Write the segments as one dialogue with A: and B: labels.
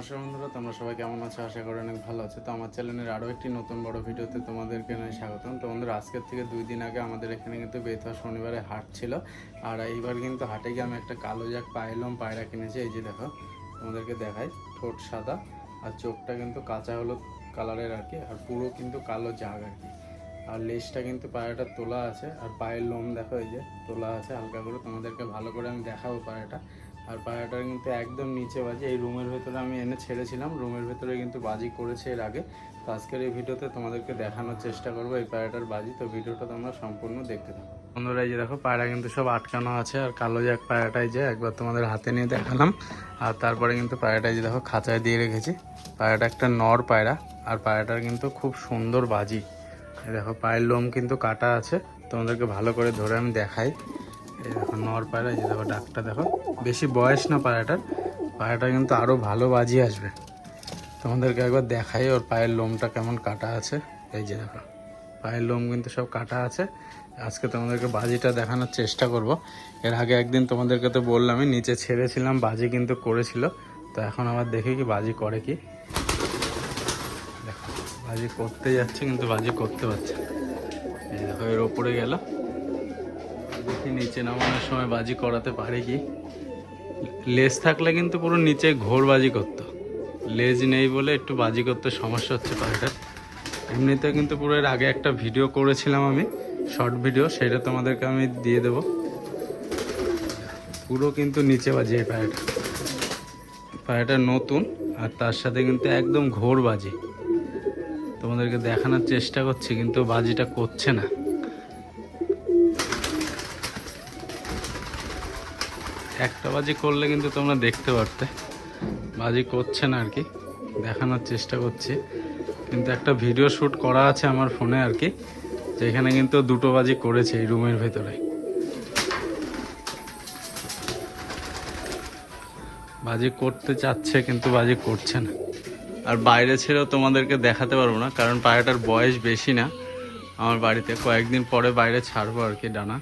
A: নমস্কার বন্ধুরা, তোমরা সবাই কেমন আছো? আশা করি অনেক ভালো আছো। তো আমার চ্যানেলের আরও একটি নতুন বড় ভিডিওতে তোমাদেরকে নয় স্বাগতম। তো বন্ধুরা, আজকের থেকে 2 দিন আগে আমাদের এখানে কিন্তু বেথা শনিবারে হাট ছিল। আর এইবার কিন্তু হাটে গিয়ে আমি একটা কালো জাক পাইলম পায়রা কিনেছি। এই যে দেখো, তোমাদেরকে দেখাই, ঠোঁট সাদা আর চোখটা কিন্তু কাঁচা হলুদ কালারের আর কি, আর পুরো কিন্তু কালো জাগ আর কি। আর লেজটা কিন্তু পায়রাটা তোলা আছে, আর পায়ের লোম দেখো এই যে তোলা আছে হালকা করে। তোমাদেরকে ভালো করে আমি দেখাবো পায়রাটা। আর পায়রাটার কিন্তু একদম নিচে বাজি, এই রুমের ভেতরে আমি এনে ছেড়েছিলাম, রুমের ভেতরে কিন্তু বাজি করেছে এর আগে। তো আজকের এই ভিডিওতে তোমাদেরকে দেখানোর চেষ্টা করবো এই পায়রাটার বাজি। তো ভিডিওটা তোমরা সম্পূর্ণ দেখতে থাকো বন্ধুরা। এই যে দেখো, পায়রা কিন্তু সব আটকানো আছে, আর কালো জাক পায়রাটাই যে একবার তোমাদের হাতে নিয়ে দেখালাম। আর তারপরে কিন্তু পায়রাটাই যে দেখো খাঁচায় দিয়ে রেখেছি। পায়রাটা একটা নর পায়রা, আর পায়রাটার কিন্তু খুব সুন্দর বাজি। এই দেখো, পায়ের লোম কিন্তু কাটা আছে, তোমাদেরকে ভালো করে ধরে আমি দেখাই। এই দেখো নর পায়রা, এই যে দেখো ডাকটা দেখো, বেশি বয়স না পায়রাটার। পায়রাটা কিন্তু আরও ভালো বাজি আসবে। তোমাদেরকে একবার দেখাই ওর পায়ের লোমটা কেমন কাটা আছে। এই যে দেখো, পায়ের লোম কিন্তু সব কাটা আছে। আজকে তোমাদেরকে বাজিটা দেখানোর চেষ্টা করব। এর আগে একদিন তোমাদেরকে তো বললামই, নিচে ছেড়েছিলাম, বাজি কিন্তু করেছিল। তো এখন আবার দেখি কি বাজি করে কি। দেখো, বাজি করতে যাচ্ছে কিন্তু বাজি করতে পারছে। এই দেখো, এর ওপরে গেল, দেখি নিচে নামানোর সময় বাজি করাতে পারে কি। লেজ থাকলে কিন্তু পুরো নিচে ঘোর বাজি করতো, লেজ নেই বলে একটু বাজি করতে সমস্যা হচ্ছে পায়রাটার। এমনিতে কিন্তু পুরো এর আগে একটা ভিডিও করেছিলাম আমি, শর্ট ভিডিও, সেটা তোমাদেরকে আমি দিয়ে দেবো। পুরো কিন্তু নিচে বাজি এই পায়রাটা। পায়রাটা নতুন, আর তার সাথে কিন্তু একদম ঘোর বাজি। তোমাদেরকে দেখানোর চেষ্টা করছি কিন্তু বাজিটা করছে না। একটা বাজি করলে কিন্তু তোমরা দেখতে পারতে, বাজি করছে না আর কি। দেখানোর চেষ্টা করছি, কিন্তু একটা ভিডিও শ্যুট করা আছে আমার ফোনে আর কি, যেখানে কিন্তু দুটো বাজি করেছে এই রুমের ভেতরে। বাজি করতে চাচ্ছে কিন্তু বাজি করছে না। আর বাইরে ছেড়েও তোমাদেরকে দেখাতে পারবো না, কারণ পায়রাটার বয়স বেশি না। আমার বাড়িতে কয়েকদিন পরে বাইরে ছাড়বো আর কি ডানা।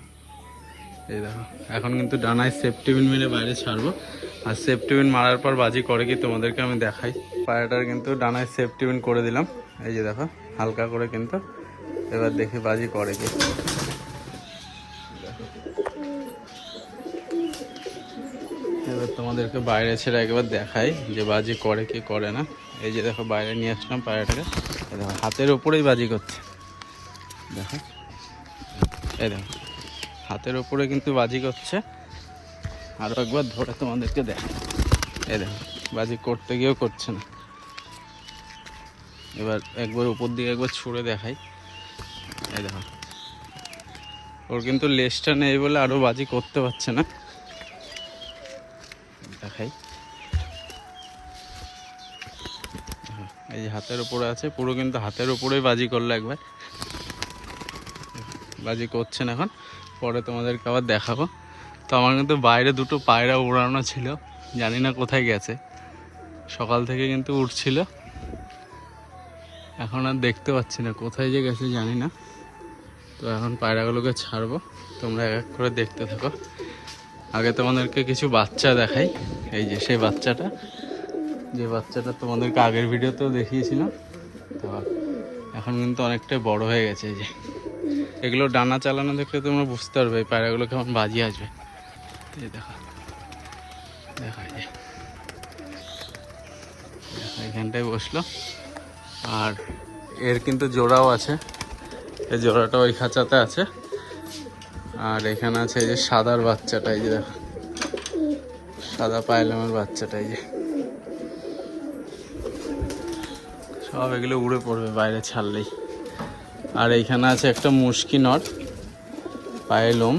A: এই দেখো, এখন কিন্তু ডানায় সেফটিপিন মেরে বাইরে ছাড়বো। আর সেফটিপিন মারার পর বাজি করে কি তোমাদেরকে আমি দেখাই। পায়রাটার কিন্তু ডানায় সেফটিপিন করে দিলাম, এই যে দেখো হালকা করে কিন্তু। এবার দেখি বাজি করে কি। এবার তোমাদেরকে বাইরে ছেড়ে একবার দেখাই যে বাজি করে কি করে না। এই যে দেখো, বাইরে নিয়ে আসলাম পায়রাটাকে। দেখো হাতের ওপরেই বাজি করছে, দেখো এই দেখো হাতের ওপরে কিন্তু বাজি করছে। আরও একবার ধরে তোমাদেরকে দেখাই, এই দেখো বাজি করতে গিয়েও করছে না। এবার একবার উপর দিকে একবার ছুঁড়ে দেখাই, এই দেখো ওর কিন্তু লেজটা নেই বলে আরও বাজি করতে পারছে না। দেখাই, এই যে হাতের উপরে আছে, পুরো কিন্তু হাতের উপরেই বাজি করলো একবার। বাজি করছে না এখন, পরে তোমাদেরকে আবার দেখাবো। তো আমার কিন্তু বাইরে দুটো পায়রা উড়ানো ছিল, জানি না কোথায় গেছে। সকাল থেকে কিন্তু উঠছিল, এখন আর দেখতে পাচ্ছি না কোথায় যে গেছে জানি না। তো এখন পায়রাগুলোকে ছাড়বো, তোমরা এক এক করে দেখতে থাকো। আগে তোমাদেরকে কিছু বাচ্চা দেখাই। এই যে সেই বাচ্চাটা, যে বাচ্চাটা তোমাদেরকে আগের ভিডিওতেও দেখিয়েছিলাম। তো এখন কিন্তু অনেকটাই বড় হয়ে গেছে। এই যে এগুলো ডানা চালানো দেখলে তোমরা বুঝতে পারবে এই পায়রাগুলো কেমন বাজি আসবে। এই দেখো দেখো, এই যে এখানটায় বসলো। আর এর কিন্তু জোড়াও আছে, এই জোড়াটা ওই খাঁচাতে আছে। আর এখানে আছে এই যে সাদার বাচ্চাটা, এই যে দেখো সাদা পায়লামের বাচ্চাটা। এই যে সব এগুলো উড়ে পড়বে বাইরে ছাড়লেই। আর এইখানে আছে একটা মুশকি নর, পায়ে লোম,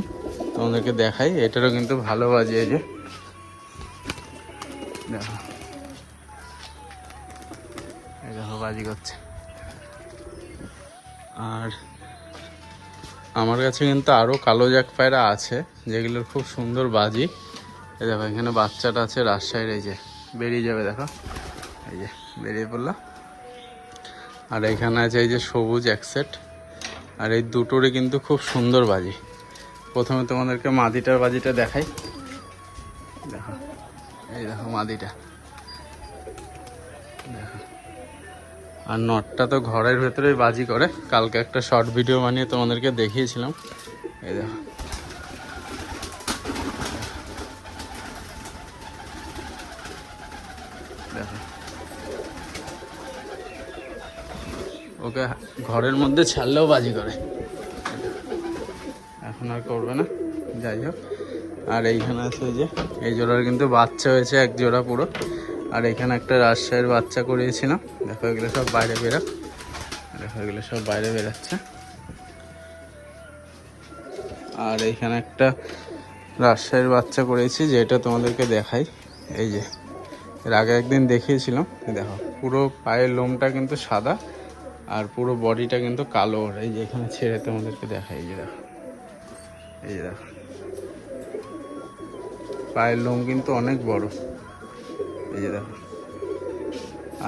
A: তোমাদেরকে দেখাই। এটারও কিন্তু ভালো বাজি, এই যে দেখো, এই দেখো বাজি করছে। আর আমার কাছে কিন্তু আরও কালো জাক পায়রা আছে, যেগুলোর খুব সুন্দর বাজি। এই দেখো এখানে বাচ্চাটা আছে রাজশাহীর, এই যে বেরিয়ে যাবে দেখো, এই যে বেরিয়ে পড়লো। আর এখানে আছে এই যে সবুজ একসেট। আর এই দুটোরই কিন্তু খুব সুন্দর বাজি। প্রথমে তোমাদেরকে মাদিটার বাজিটা দেখাই। দেখো এই দেখো মাদিটা, আর নটটা তো ঘরের ভেতরেই বাজি করে, কালকে একটা শর্ট ভিডিও বানিয়ে তোমাদেরকে দেখিয়েছিলাম। এই দেখো দেখো, ওকে ঘরের মধ্যে ছাড়লেও বাজি করে, এখন আর করবে না। যাই হোক, আর এইখানে আছে যে এই জোড়ার কিন্তু বাচ্চা হয়েছে এক জোড়া পুরো। আর এখানে একটা রাজশাহীর বাচ্চা করিয়েছিলাম, দেখো এগুলো সব বাইরে বেরো, দেখো এগুলো সব বাইরে বেরোচ্ছে। আর এইখানে একটা রাজশাহীর বাচ্চা করেছি, যেটা তোমাদেরকে দেখাই। এই যে এর আগে একদিন দেখিয়েছিলাম, দেখো পুরো পায়ের লোমটা কিন্তু সাদা আর পুরো বডিটা কিন্তু কালো। এই যে এখানে ছেড়ে তোমাদেরকে দেখাই, এই যে দেখো, এই যে দেখো পায়ের লোম কিন্তু অনেক বড়, এই যে দেখো।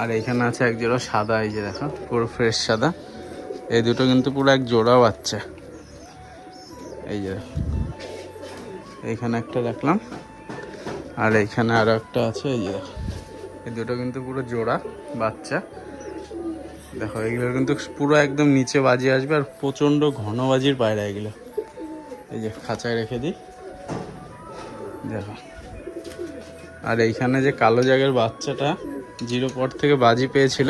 A: আর এখানে আছে এক জোড়া সাদা, এই যে দেখো পুরো ফ্রেশ সাদা। এই দুটো কিন্তু পুরো এক জোড়া বাচ্চা, এই যে দেখো। এইখানে একটা রাখলাম, আর এইখানে আরো একটা আছে, এই যে দেখো। এই দুটো কিন্তু পুরো জোড়া বাচ্চা। দেখো এগুলো কিন্তু পুরো একদম নিচে বাজি আসবে, আর প্রচণ্ড ঘন বাজির পায়রা এগুলো। এই যে খাঁচায় রেখে দিই, দেখো। আর এইখানে যে কালো জাগের বাচ্চাটা 0 পট থেকে বাজি পেয়েছিল,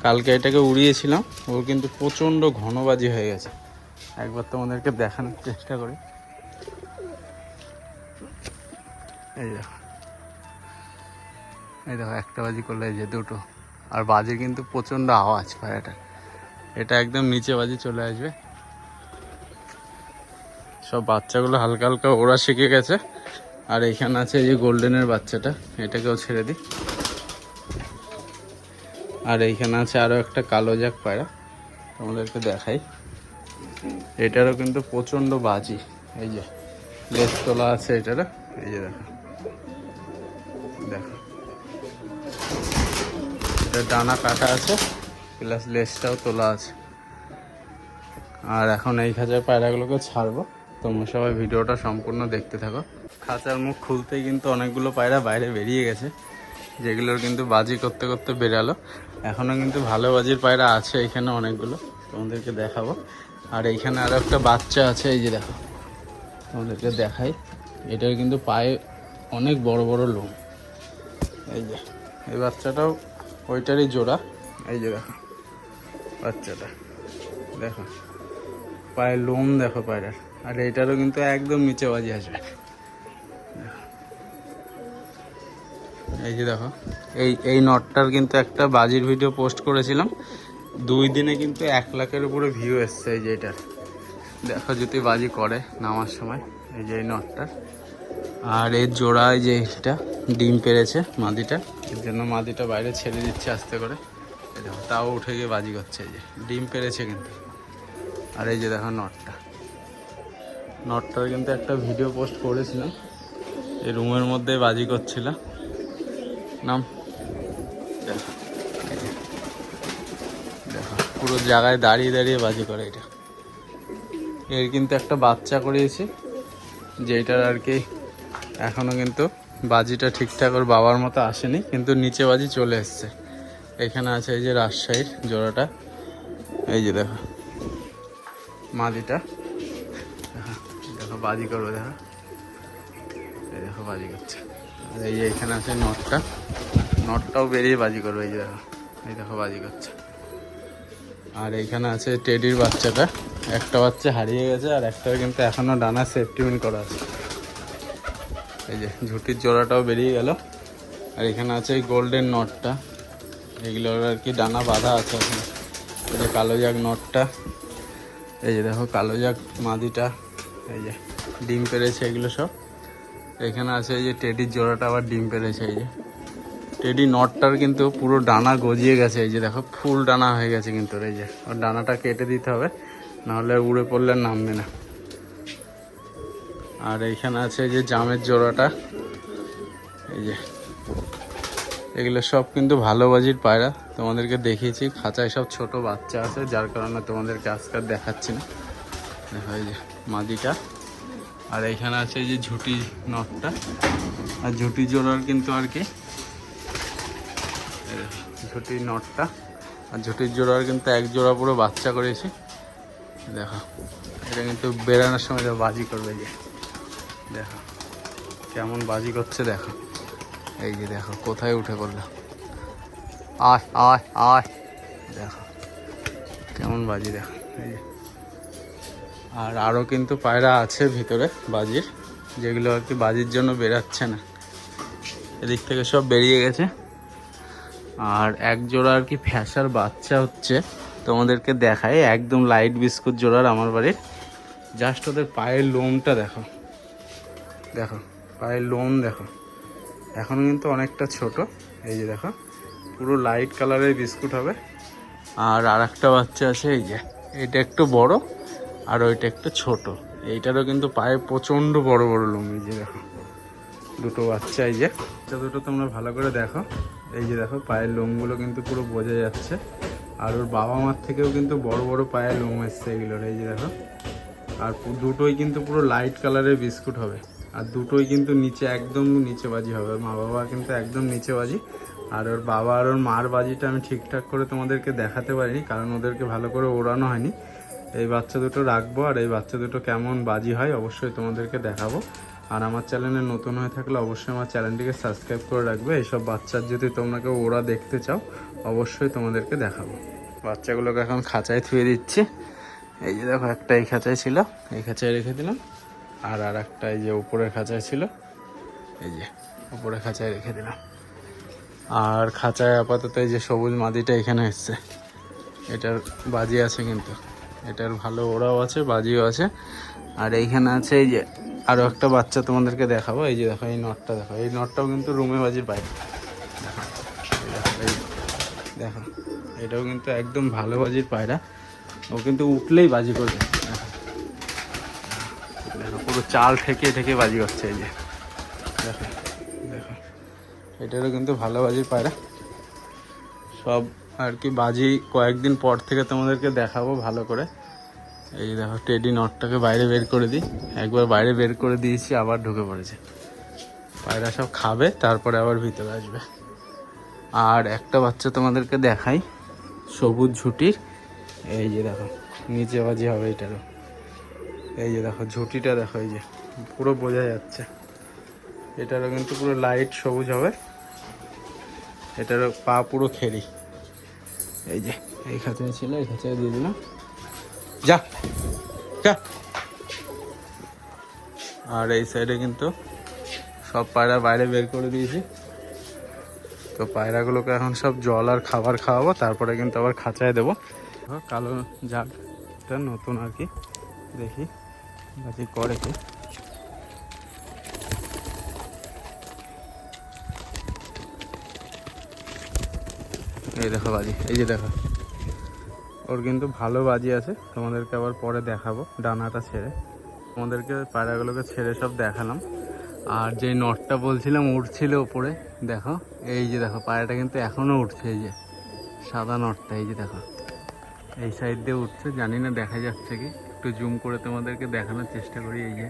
A: কালকে এটাকে উড়িয়েছিলাম, ওর কিন্তু প্রচণ্ড ঘন বাজি হয়ে গেছে। একবার তোমাদেরকে দেখানোর চেষ্টা করি। এই দেখো, এই দেখো একটা বাজি করলে এই যে দুটো, আর বাজির কিন্তু প্রচণ্ড আওয়াজ পায়রাটা। এটা একদম নিচে বাজি চলে আসবে। সব বাচ্চাগুলো হালকা হালকা ওরা শিখে গেছে। আর এইখানে আছে এই যে গোল্ডেনের বাচ্চাটা, এটাকেও ছেড়ে দিই। আর এইখানে আছে আরও একটা কালো জাগ পায়রা, তোমাদেরকে দেখাই। এটারও কিন্তু প্রচণ্ড বাজি, এই যে লেজ তোলা আছে এটারও, এই যে দেখো, দেখো এটা ডানা কাটা আছে, প্লাস লেজটাও তোলা আছে। আর এখন এই খাঁচার পায়রাগুলোকে ছাড়বো, তোমরা সবাই ভিডিওটা সম্পূর্ণ দেখতে থাকো। খাঁচার মুখ খুলতেই কিন্তু অনেকগুলো পায়রা বাইরে বেরিয়ে গেছে, যেগুলোর কিন্তু বাজি করতে করতে বেরালো। এখনও কিন্তু ভালো বাজির পায়রা আছে এখানে অনেকগুলো, তোমাদেরকে দেখাবো। আর এইখানে আরও একটা বাচ্চা আছে, এই যে দেখো, তোমাদেরকে দেখাই। এটার কিন্তু পায়ে অনেক বড় বড় লোম, এই যে এই বাচ্চাটাও ওইটারই জোড়া। এই যে দেখো বাচ্চাটা, দেখো পায়ের লোম দেখো পায়রার। আর এইটারও কিন্তু একদম নিচে বাজি আসবে। এই যে দেখো, এই নটটার কিন্তু একটা বাজির ভিডিও পোস্ট করেছিলাম, 2 দিনে কিন্তু 1 লাখের উপরে ভিউ এসছে। এই যে এটার দেখো, যদি বাজি করে নামার সময়, এই যে এই নটটার। আর এর জোড়ায় যে এটা ডিম পেরেছে মাদিটা, এর জন্য মাদিটা বাইরে ছেড়ে দিচ্ছে আস্তে করে। এই দেখো তাও উঠে গিয়ে বাজি করছে, এই যে ডিম পেরেছে কিন্তু। আর এই যে দেখো নটটার কিন্তু একটা ভিডিও পোস্ট করেছিলাম, এই রুমের মধ্যে বাজি করছিল। নাম দেখো, দেখো পুরো জায়গায় দাঁড়িয়ে দাঁড়িয়ে বাজি করে এটা। এর কিন্তু একটা বাচ্চা করিয়েছি, যেটার আর কি এখনও কিন্তু বাজিটা ঠিকঠাক ওর বাবার মতো আসেনি, কিন্তু নিচে বাজি চলে এসছে। এখানে আছে এই যে রাজশাহীর জোড়াটা, এই যে দেখো মাদিটা, দেখো বাজি করবে, দেখো এই দেখো বাজি করছে। আর এই যে এখানে আছে নটটাও বেরিয়ে বাজি করবে, এই যে দেখো, এই দেখো বাজি করছে। আর এইখানে আছে টেডির বাচ্চাটা, একটা বাচ্চা হারিয়ে গেছে, আর একটা কিন্তু এখনও ডানা সেফটি পিন করা আছে। এই যে ঝুটির জোড়াটাও বেরিয়ে গেল। আর এখানে আছে এই গোল্ডেন নটটা, এগুলোর আর কি ডানা বাঁধা আছে এখন। এই যে কালো জাগ নটটা, এই যে দেখো কালো জাগ মাদিটা, এই যে ডিম পেরেছে এগুলো সব। এখানে আছে এই যে টেডির জোড়াটা আবার ডিম পেরেছে। এই যে টেডি নটটার কিন্তু পুরো ডানা গজিয়ে গেছে, এই যে দেখো ফুল ডানা হয়ে গেছে কিন্তু। এই যে ওর ডানাটা কেটে দিতে হবে, নাহলে উড়ে পড়লে নামবে না। আর এইখানে আছে এই যে জামের জোড়াটা, এই যে এগুলো সব কিন্তু ভালো বাজির পায়রা, তোমাদেরকে দেখিয়েছি। খাঁচায় সব ছোট বাচ্চা আছে, যার কারণে তোমাদেরকে আজকাল দেখাচ্ছি না। দেখো এই যে মাদিটা। আর এইখানে আছে এই যে ঝুটি নটটা, আর ঝুটি জোড়ার কিন্তু আর কি ঝুটির নটটা, আর ঝুটির জোড়ার কিন্তু এক জোড়া পুরো বাচ্চা করেছি। দেখো এটা কিন্তু বেরানোর সময় যা বাজি করবে, যে দেখো কেমন বাজি করছে দেখো। এই যে দেখো কোথায় উঠে পড়লো, আয় আয় আয়, দেখো কেমন বাজি দেখো। এই যে আর আরও কিন্তু পায়রা আছে ভিতরে বাজির, যেগুলো আর কি বাজির জন্য বেরাচ্ছে না, এদিক থেকে সব বেরিয়ে গেছে। আর এক জোড়া আর কি ফ্যাসার বাচ্চা হচ্ছে, তোমাদেরকে দেখায় একদম লাইট বিস্কুট জোড়ার আমার বাড়ির। জাস্ট ওদের পায়ের লোমটা দেখো, দেখো পায়ের লোম দেখো, এখনও কিন্তু অনেকটা ছোট। এই যে দেখো পুরো লাইট কালারের বিস্কুট হবে। আর একটা বাচ্চা আছে, এই যে এটা একটু বড় আর ওইটা একটু ছোট। এইটারও কিন্তু পায়ে প্রচণ্ড বড় বড় লোম। এই যে দেখো দুটো বাচ্চা, এই যে দুটো তোমরা ভালো করে দেখো। এই যে দেখো পায়ের লোমগুলো কিন্তু পুরো বোঝা যাচ্ছে। আর ওর বাবা মার থেকেও কিন্তু বড় বড় পায়ের লোম এসছে এগুলোর। এই যে দেখো, আর দুটোই কিন্তু পুরো লাইট কালারের বিস্কুট হবে। আর দুটোই কিন্তু নিচে একদম নিচে বাজি হবে, মা বাবা কিন্তু একদম নিচে বাজি। আর ওর বাবা আর ওর মার বাজিটা আমি ঠিকঠাক করে তোমাদেরকে দেখাতে পারিনি, কারণ ওদেরকে ভালো করে ওড়ানো হয়নি। এই বাচ্চা দুটো রাখবো, আর এই বাচ্চা দুটো কেমন বাজি হয় অবশ্যই তোমাদেরকে দেখাবো। আর আমার চ্যানেলে নতুন হয়ে থাকলে অবশ্যই আমার চ্যানেলটিকে সাবস্ক্রাইব করে রাখবে। এইসব বাচ্চার যদি তোমরা কেউ ওরা দেখতে চাও অবশ্যই তোমাদেরকে দেখাবো। বাচ্চাগুলোকে এখন খাঁচায় থুয়ে দিচ্ছি। এই যে দেখো একটা এই খাঁচায় ছিল, এই খাঁচায় রেখে দিলাম। আর একটা এই যে উপরের খাঁচায় ছিল, এই যে উপরের খাঁচায় রেখে দিলাম। আর খাঁচায় আপাতত এই যে সবুজ মাদিটা এখানে এসছে, এটার বাজি আছে কিন্তু, এটার ভালো ওরাও আছে বাজিও আছে। আর এইখানে আছে এই যে আরও একটা বাচ্চা তোমাদেরকে দেখাবো। এই যে দেখো এই নটটা দেখো, এই নটটাও কিন্তু রুমে বাজির বাইরে। দেখো এই দেখো এটাও কিন্তু একদম ভালো বাজির পায়রা, ও কিন্তু উঠলেই বাজি করবে। দেখো পুরো চাল ঠেকে ঠেকে বাজি করছে। এই যে দেখো দেখো এটারও কিন্তু ভালো বাজির পায়রা। সব আর কি বাজি কয়েকদিন পর থেকে তোমাদেরকে দেখাবো ভালো করে। এই যে দেখো টেডি নটটাকে বাইরে বের করে দিই, একবার বাইরে বের করে দিয়েছি আবার ঢুকে পড়েছে। পায়রা সব খাবে তারপরে আবার ভিতরে আসবে। আর একটা বাচ্চা তোমাদেরকে দেখাই সবুজ ঝুটির। এই যে দেখো নিচে বাজি হবে এটারও। এই যে দেখো ঝুটিটা দেখো, এই যে পুরো বোঝা যাচ্ছে। এটারও কিন্তু পুরো লাইট সবুজ হবে, এটারও পা পুরো খেরি। এই যে এই খাঁচায় ছিল, এই খাঁচায় দিয়ে দিলাম, যা যা। আর এই সাইডে কিন্তু সব পায়রা বাইরে বের করে দিয়েছি। তো পায়রাগুলোকে এখন সব জল আর খাবার খাওয়াবো, তারপরে কিন্তু আবার খাঁচায় দেবো। কালো জাগটা নতুন আর কি, দেখি বাজি করে কি। এই দেখো বাজি, এই যে দেখো ওর কিন্তু ভালো বাজি আছে, তোমাদেরকে আবার পরে দেখাবো ডানাটা ছেড়ে। তোমাদেরকে পায়রাগুলোকে ছেড়ে সব দেখালাম। আর যে নটটা বলছিলাম উঠছিল ওপরে, দেখো এই যে দেখো পায়রাটা কিন্তু এখনও উঠছে। এই যে সাদা নটটা, এই যে দেখো এই সাইড দিয়ে উঠছে, জানি না দেখা যাচ্ছে কি, একটু জুম করে তোমাদেরকে দেখানোর চেষ্টা করি। এই যে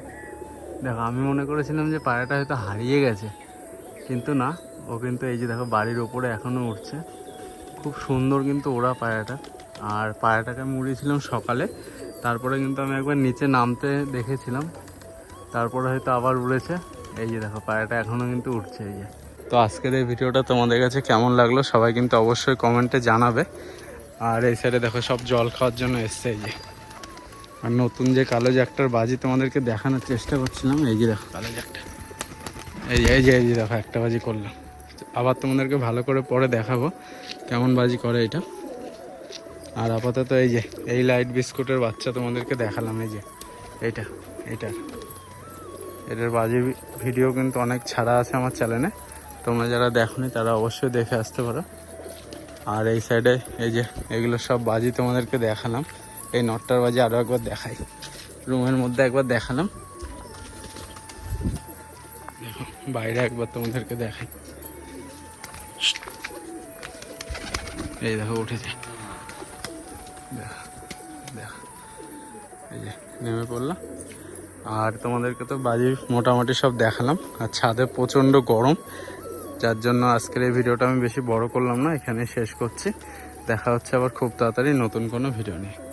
A: দেখো আমি মনে করেছিলাম যে পায়রাটা হয়তো হারিয়ে গেছে, কিন্তু না, ও কিন্তু এই যে দেখো বাড়ির ওপরে এখনও উঠছে। খুব সুন্দর কিন্তু ওরা পায়রাটা। আর পায়রাটাকে আমি উড়িয়েছিলাম সকালে, তারপরে কিন্তু আমি একবার নিচে নামতে দেখেছিলাম, তারপরে হয়তো আবার উড়েছে। এই যে দেখো পায়রাটা এখনও কিন্তু উঠছে। এই যে তো আজকের এই ভিডিওটা তোমাদের কাছে কেমন লাগলো সবাই কিন্তু অবশ্যই কমেন্টে জানাবে। আর এই সাইডে দেখো সব জল খাওয়ার জন্য এসছে। এই যে আর নতুন যে কালো জ্যাকটার বাজি তোমাদেরকে দেখানোর চেষ্টা করছিলাম, এই যে দেখো কালো জ্যাকটা, এই যে দেখো একটা বাজি করলাম। আবার তোমাদেরকে ভালো করে পরে দেখাবো কেমন বাজি করে এটা। আর আপাতত এই যে এই লাইট বিস্কুটের বাচ্চা তোমাদেরকে দেখালাম। এই যে এটার বাজির ভিডিও কিন্তু অনেক ছাড়া আছে আমার চ্যানেলে, তোমরা যারা দেখোনি তারা অবশ্যই দেখে আসতে পারো। আর এই সাইডে এই যে এগুলো সব বাজি তোমাদেরকে দেখালাম। এই নটটার বাজি আরও একবার দেখাই, রুমের মধ্যে একবার দেখালাম, দেখো বাইরে একবার তোমাদেরকে দেখাই। এই দেখো উঠেছে, দেখো দেখো এই যে নেমে পড়লাম। আর তোমাদেরকে তো বাজি মোটামুটি সব দেখালাম। আর ছাদে প্রচণ্ড গরম, যার জন্য আজকের এই ভিডিওটা আমি বেশি বড় করলাম না, এখানে শেষ করছি। দেখা হচ্ছে আবার খুব তাড়াতাড়ি নতুন কোনো ভিডিও নিয়ে।